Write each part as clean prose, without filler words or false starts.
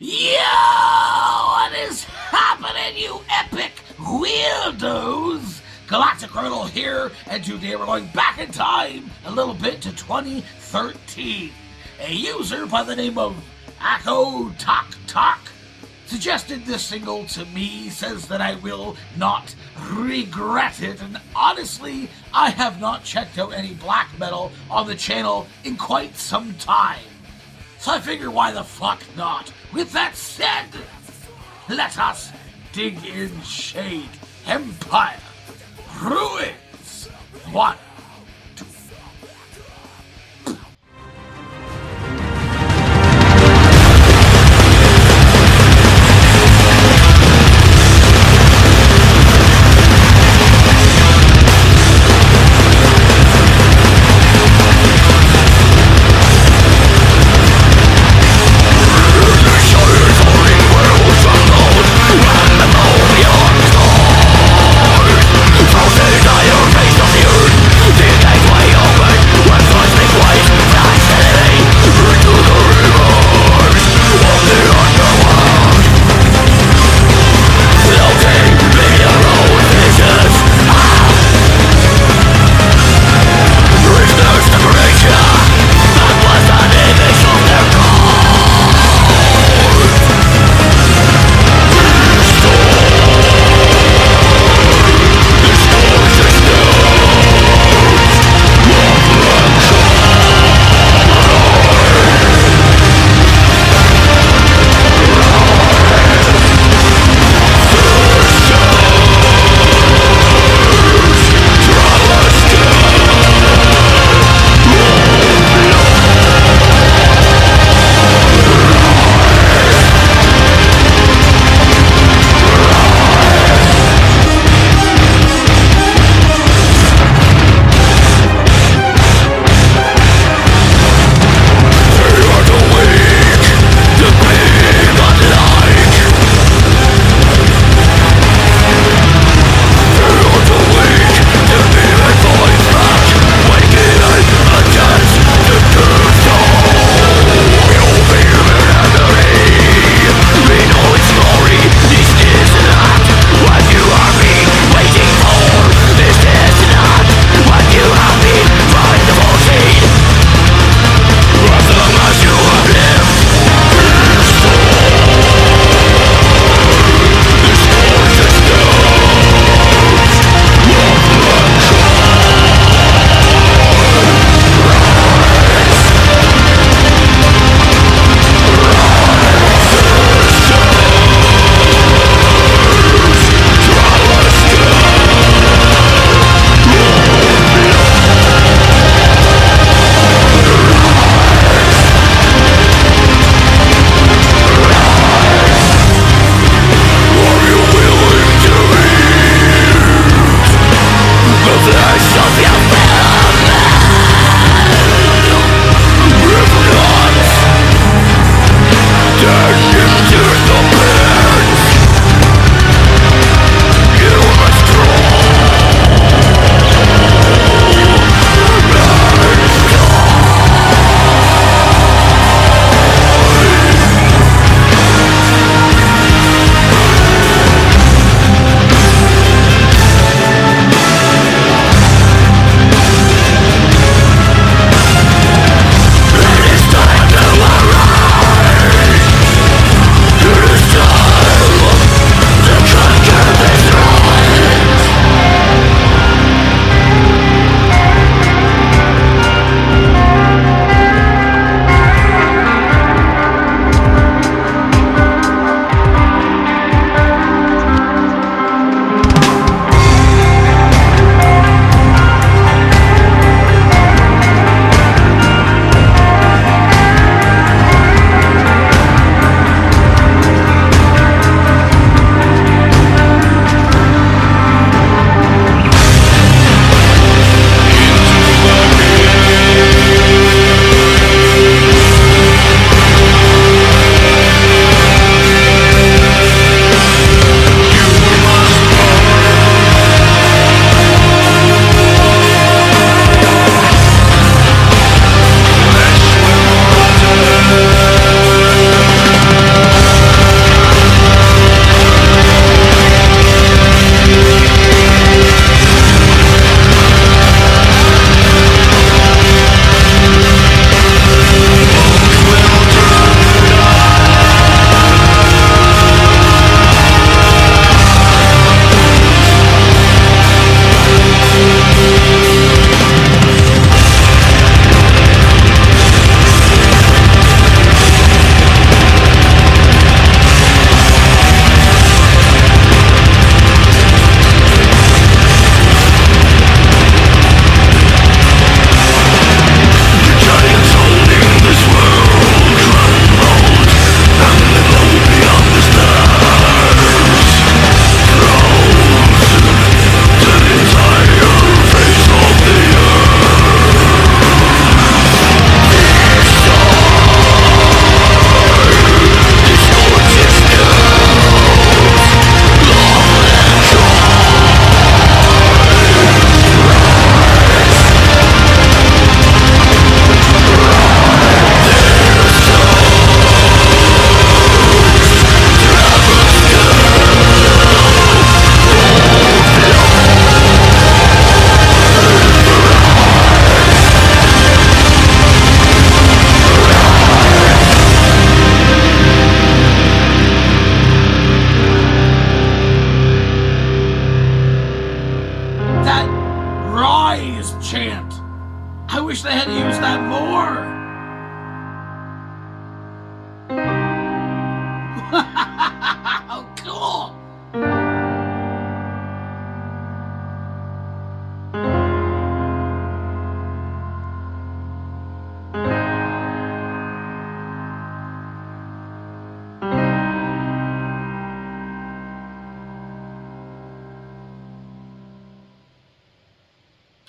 Yo! What is happening, you epic weirdos? Galactic Colonel here, and today we're going back in time a little bit to 2013. A user by the name of Akko Talk Talk suggested this single to me, says that I will not regret it, and honestly, I have not checked out any black metal on the channel in quite some time. So I figure why the fuck not? With that said, let us dig in Shade Empire Ruins 1. Face of the earth.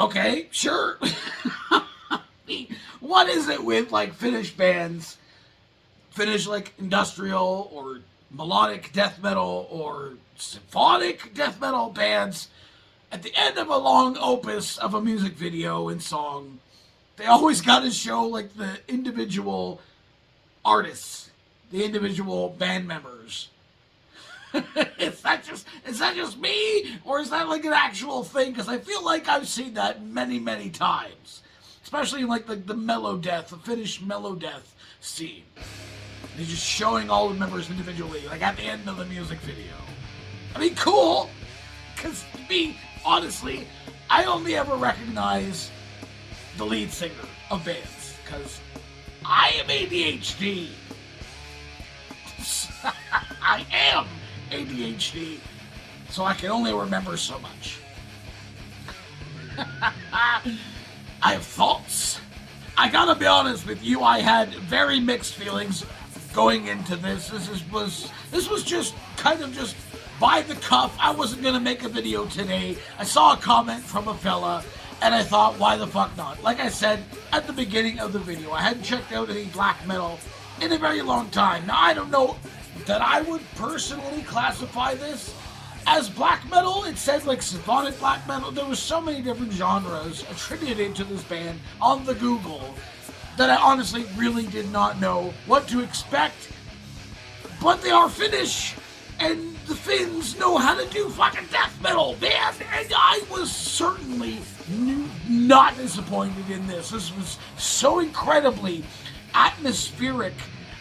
Okay, sure. What is it with like Finnish bands, Finnish like industrial or melodic death metal or symphonic death metal bands? At the end of a long opus of a music video and song, they always got to show like the individual artists, the individual band members. Is that just me, or is that like an actual thing? Because I feel like I've seen that many times, especially in like the Melodeath, the Finnish Melodeath scene. They're just showing all the members individually, like at the end of the music video. I mean, cool. Because me, honestly, I only ever recognize the lead singer of bands because I am ADHD. I am ADHD, so I can only remember so much. I have thoughts. I gotta be honest with you, I had very mixed feelings going into this. This was just kind of just by the cuff. I wasn't gonna make a video today. I saw a comment from a fella, and I thought, why the fuck not? Like I said at the beginning of the video, I hadn't checked out any black metal in a very long time. Now, I don't know that I would personally classify this as black metal. It said like symphonic black metal. There was so many different genres attributed to this band on the Google that I honestly really did not know what to expect. But they are Finnish, and the Finns know how to do fucking death metal, man. And I was certainly not disappointed in this. This was so incredibly atmospheric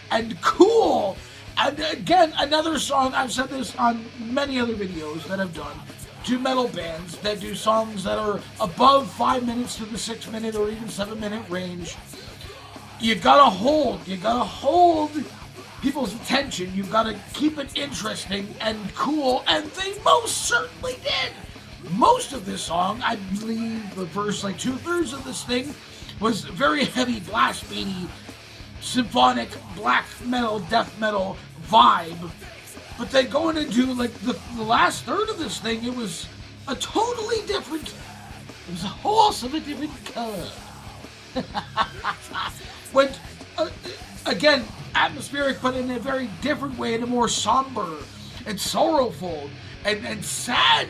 and cool. And again, another song, I've said this on many other videos that I've done, to metal bands that do songs that are above 5 minutes to the 6 minute or even 7 minute range. You gotta hold people's attention. You've gotta keep it interesting and cool, and they most certainly did. Most of this song, I believe the first like 2/3 of this thing was very heavy blast beaty, symphonic black metal, death metal vibe. But then going into like the last third of this thing, it was a totally different, it was a horse of a different color. Went, again, atmospheric, but in a very different way, in a more somber and sorrowful and sad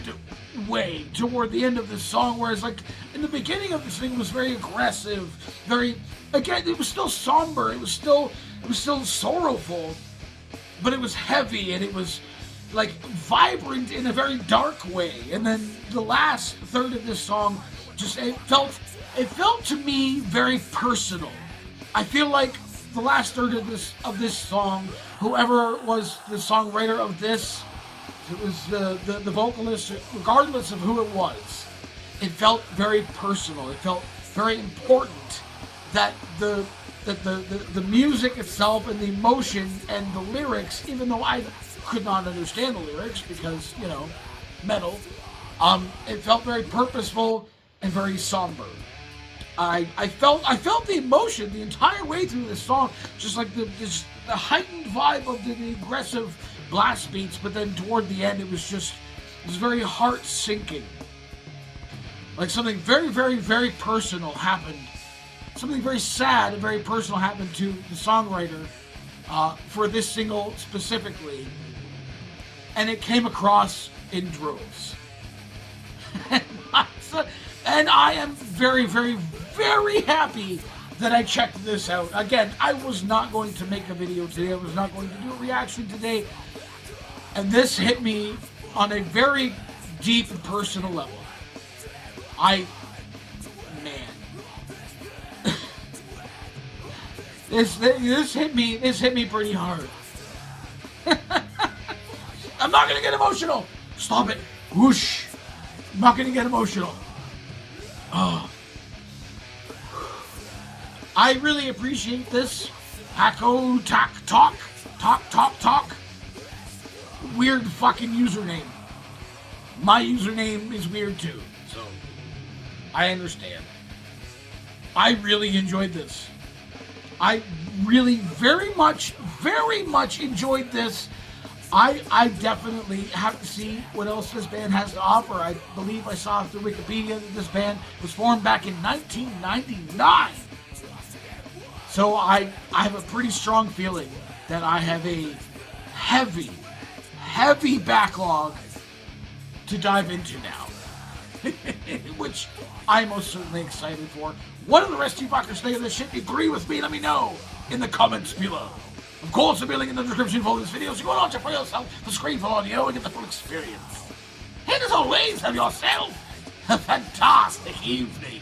way toward the end of this song, whereas like in the beginning of this thing it was very aggressive, very, again, it was still somber, it was still sorrowful, but it was heavy and it was like vibrant in a very dark way. And then the last third of this song, just it felt to me very personal. I feel like the last third of this song, whoever was the songwriter of this, it was the vocalist, regardless of who it was, it felt very personal. It felt very important that the music itself and the emotion and the lyrics, even though I could not understand the lyrics because, you know, metal, it felt very purposeful and very somber. I felt the emotion the entire way through this song, just like the heightened vibe of the aggressive blast beats, but then toward the end it was very heart sinking. Like something very personal happened. Something very sad and very personal happened to the songwriter for this single specifically, and it came across in droves. And I am very happy that I checked this out. Again, I was not going to make a video today. I was not going to do a reaction today. And this hit me on a very deep and personal level. This hit me pretty hard. I'm not gonna get emotional. Stop it. Whoosh. I'm not gonna get emotional. Oh. I really appreciate this. Taco Talk. Weird fucking username. My username is weird too, so I understand. I really enjoyed this. I really very much enjoyed this. I definitely have to see what else this band has to offer. I believe I saw through Wikipedia that this band was formed back in 1999. So I have a pretty strong feeling that I have a heavy backlog to dive into now. Which I'm most certainly excited for. What do the rest of you fuckers think of this shit? Agree with me? Let me know in the comments below. Of course, I'll be linking in the description for this video, so you want to watch it for yourself, the screen full audio, and get the full experience. And as always, have yourself a fantastic evening.